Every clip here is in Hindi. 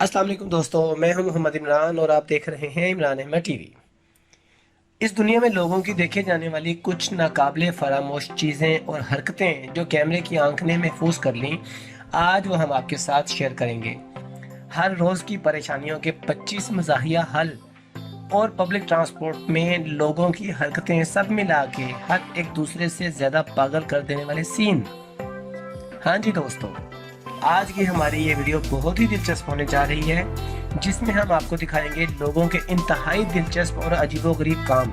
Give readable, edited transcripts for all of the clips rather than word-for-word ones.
अस्सलाम वालेकुम दोस्तों, मैं हूं मोहम्मद इमरान और आप देख रहे हैं इमरान अहमद टीवी। इस दुनिया में लोगों की देखे जाने वाली कुछ नाकाबिले फरामोश चीज़ें और हरकतें जो कैमरे की आंख ने महफूज कर लीं, आज वो हम आपके साथ शेयर करेंगे। हर रोज़ की परेशानियों के 25 मज़ाहिया हल और पब्लिक ट्रांसपोर्ट में लोगों की हरकतें सब मिला के हर एक दूसरे से ज़्यादा पागल कर देने वाले सीन। हाँ जी दोस्तों, आज की हमारी ये वीडियो बहुत ही दिलचस्प होने जा रही है, जिसमें हम आपको दिखाएंगे लोगों के इंतहाई दिलचस्प और अजीबोगरीब काम,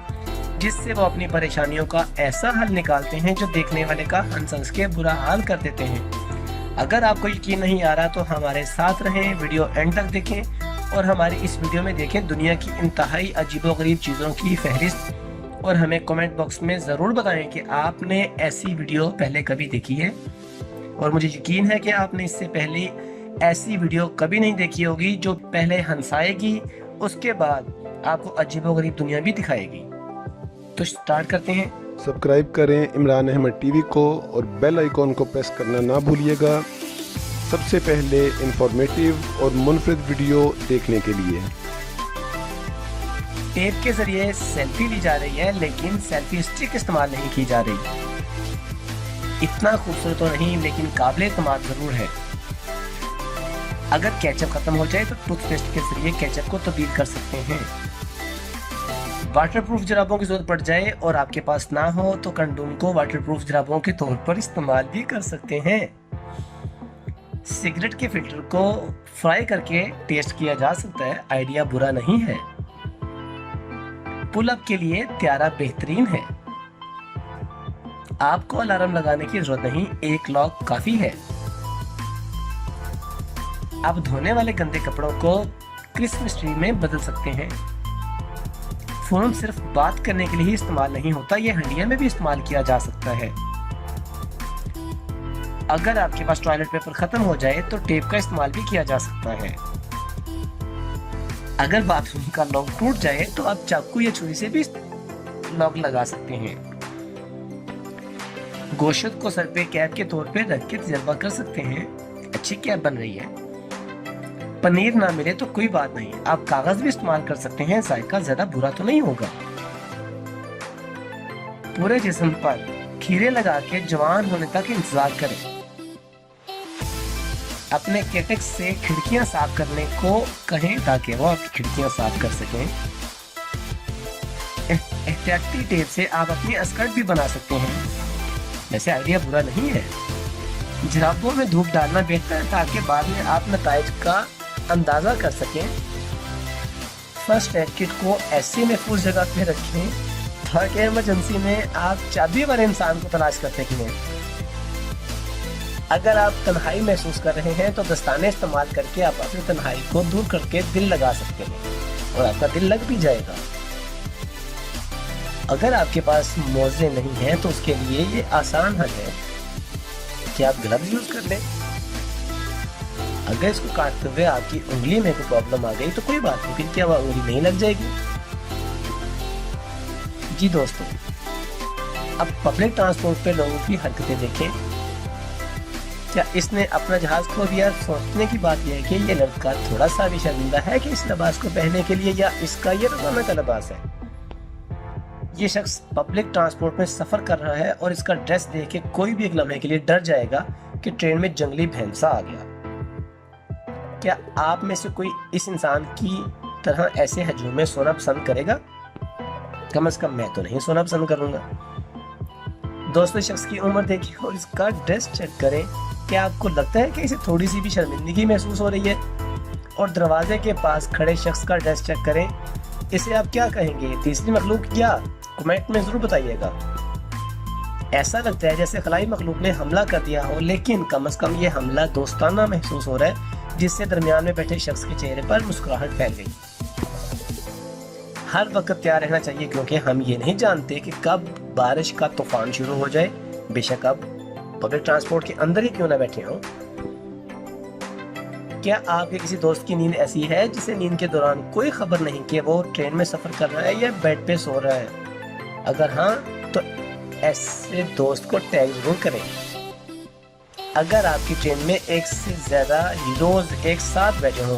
जिससे वो अपनी परेशानियों का ऐसा हल निकालते हैं जो देखने वाले का हंस हंस के बुरा हाल कर देते हैं। अगर आपको यकीन नहीं आ रहा तो हमारे साथ रहें, वीडियो एंड तक देखें और हमारी इस वीडियो में देखें दुनिया की इंतहाई अजीबोगरीब चीज़ों की फहरिस्त, और हमें कमेंट बॉक्स में ज़रूर बताएं कि आपने ऐसी वीडियो पहले कभी देखी है। और मुझे यकीन है कि आपने इससे पहले ऐसी वीडियो कभी नहीं देखी होगी जो पहले हंसाएगी, उसके बाद आपको अजीबोगरीब दुनिया भी दिखाएगी। तो स्टार्ट करते हैं। सब्सक्राइब करें इमरान अहमद टीवी को और बेल आइकॉन को प्रेस करना ना भूलिएगा, सबसे पहले इंफॉर्मेटिव और मुनफरिद वीडियो देखने के लिए। टेप के जरिए सेल्फी ली जा रही है, लेकिन सेल्फी स्टिक इस्तेमाल नहीं की जा रही। इतना खूबसूरत तो नहीं, लेकिन काबिल एतमाद जरूर है। अगर केचप खत्म हो जाए तो टूथपेस्ट के जरिए केचप को तब्दील कर सकते हैं। वाटरप्रूफ जुराबों की जरूरत पड़ जाए और आपके पास ना हो तो कंडोम को वाटरप्रूफ जुराबों के तौर पर इस्तेमाल भी कर सकते हैं। सिगरेट के फिल्टर को फ्राई करके टेस्ट किया जा सकता है, आइडिया बुरा नहीं है। पुल अप के लिए त्यारा बेहतरीन है। आपको अलार्म लगाने की जरूरत नहीं, एक लॉक काफी है। आप धोने वाले गंदे कपड़ों को क्रिसमस ट्री में बदल सकते हैं। फोन सिर्फ बात करने के लिए ही इस्तेमाल नहीं होता, यह हंडिया में भी इस्तेमाल किया जा सकता है। अगर आपके पास टॉयलेट पेपर खत्म हो जाए तो टेप का इस्तेमाल भी किया जा सकता है। अगर बाथरूम का लॉक टूट जाए तो आप चाकू या छुरी से भी लॉक लगा सकते हैं। गोश्त को सर पे कैप के तौर पे रख के तजर्बा कर सकते हैं, अच्छी कैप बन रही है। पनीर ना मिले तो कोई बात नहीं, आप कागज भी इस्तेमाल कर सकते हैं, जायका ज्यादा बुरा तो नहीं होगा। पूरे जिस्म पर खीरे लगा के जवान होने तक इंतजार करें। अपने केटेक्स से खिड़कियां साफ करने को कहें ताकि वो आपकी खिड़कियां साफ कर सकें। एहतियाती टेप से आप अपनी स्कर्ट भी बना सकते हैं, वैसे आइडिया बुरा नहीं है। जुराबों में धूप डालना बेहतर है ताकि बाद में आप नताइज का अंदाजा कर सकें। फर्स्ट एड किट को ऐसी महफूज जगह पे रखें ताकि इमरजेंसी में आप चाबी वाले इंसान को तलाश कर सकें। अगर आप तन्हाई महसूस कर रहे हैं तो दस्ताने इस्तेमाल करके आप अपनी तन्हाई को दूर करके दिल लगा सकते हैं और आपका दिल लग भी जाएगा। अगर आपके पास मोजे नहीं हैं तो उसके लिए ये आसान हल है कि आप ग्लव्स यूज कर लें। अगर इसको काटते हुए आपकी उंगली में कोई प्रॉब्लम आ गई तो कोई बात नहीं, फिर क्या वह उंगली नहीं लग जाएगी। जी दोस्तों, अब पब्लिक ट्रांसपोर्ट पे लोगों की हरकतें देखें। क्या इसने अपना जहाज खो दिया? सोचने की बात यह है कि ये लड़का थोड़ा सा भी शर्मिंदा है कि इस लिबास को पहनने के लिए, या इसका ये रोजाना का लिबास है। ये शख्स पब्लिक ट्रांसपोर्ट में सफर कर रहा है और इसका ड्रेस देख के कोई भी एक लम्हे के लिए डर जाएगा कि ट्रेन में जंगली भैंसा आ गया। क्या आप में से कोई इस इंसान की तरह ऐसे हजूम में सोना पसंद करेगा? कम से कम मैं तो नहीं सोना पसंद करूंगा। दोस्तों, शख्स की उम्र देखिए और इसका ड्रेस चेक करें। क्या आपको लगता है कि इसे थोड़ी सी भी शर्मिंदगी महसूस हो रही है? और दरवाजे के पास खड़े शख्स का ड्रेस चेक करें, इसे आप क्या कहेंगे, तीसरी मखलूक? या कमेंट में जरूर बताइएगा। ऐसा लगता है जैसे खलाई मखलूक ने हमला कर दिया हो, लेकिन कम से कम ये हमला दोस्ताना महसूस हो रहा है, जिससे दरमियान में बैठे शख्स के चेहरे पर मुस्कुराहट फैल गई। हर वक्त तैयार रहना चाहिए, क्योंकि हम ये नहीं जानते कि कब बारिश का तूफान शुरू हो जाए, बेशक आप पब्लिक ट्रांसपोर्ट के अंदर ही क्यों ना बैठे हों। क्या आपके किसी दोस्त की नींद ऐसी है जिसे नींद के दौरान कोई खबर नहीं कि वो ट्रेन में सफर कर रहा है या बेड पे सो रहा है? अगर हाँ, तो ऐसे दोस्त को टैग जरूर करें। अगर आपकी ट्रेन में एक से ज्यादा रोज एक साथ बैठे हों